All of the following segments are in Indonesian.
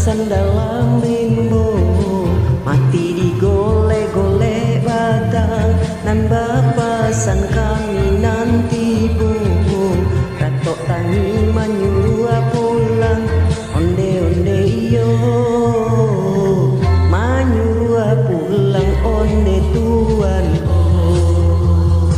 pasan dalam limbo, mati digolek-golek batang, nan bapasan kami nanti bu, ratok tangi manyua pulang, onde-onde iyo, manyua pulang onde tuan oh.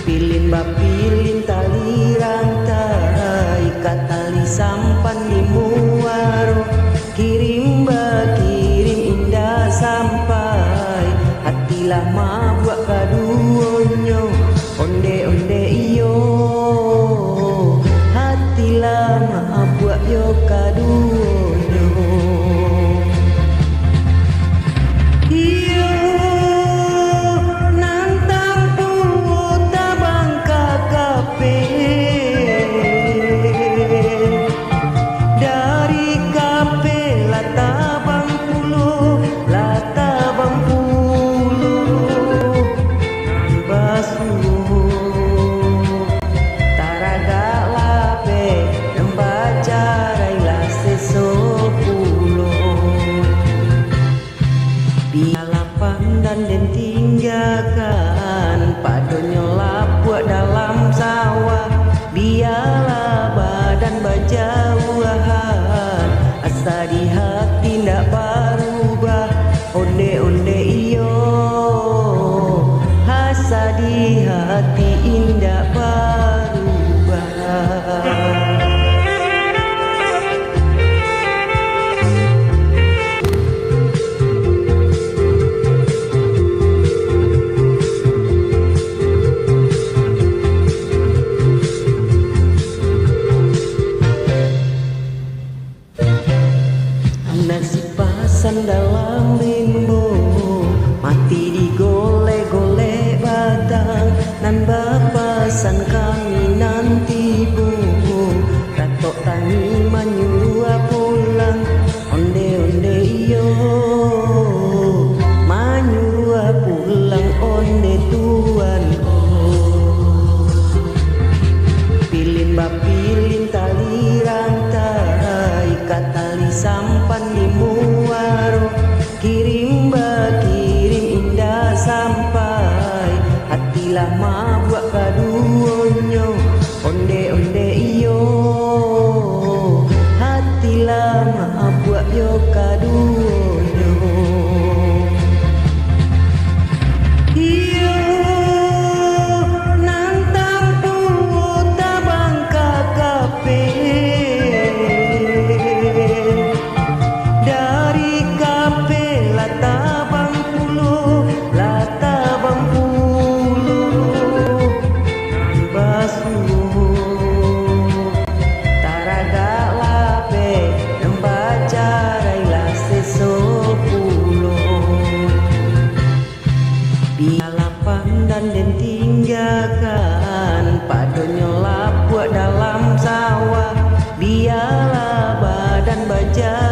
Pilin bapilin tali rantai, ikat tali sampan di muaro, kirim kirim indah sampai, hati lama buat kaduonyo, onde-onde iyo, hati lama buat yo kaduonyo. Bialapan dan den tinggalkan, padonyo lapuak dalam sawah, biala badan berjauhan, asa di hati ndak berubah, onde-onde iyo, asa di hati indah berubah. Nasi pasan dalam limbo, mati digolek-golek batang, nan bapasan kami nanti bu, ratok tangi manyua pulang, onde-onde iyo, manyua pulang onde tuan oh. Pilin bapilin tali rantai, ikat tali sampan di muaro, kirim kirim indah sampai, hati lama buat kaduonyo, onde-onde iyo, hati lama buat yo kaduonyo. Bialapan dan den tinggalkan, padonyo lapuak dalam sawah, biala badan baja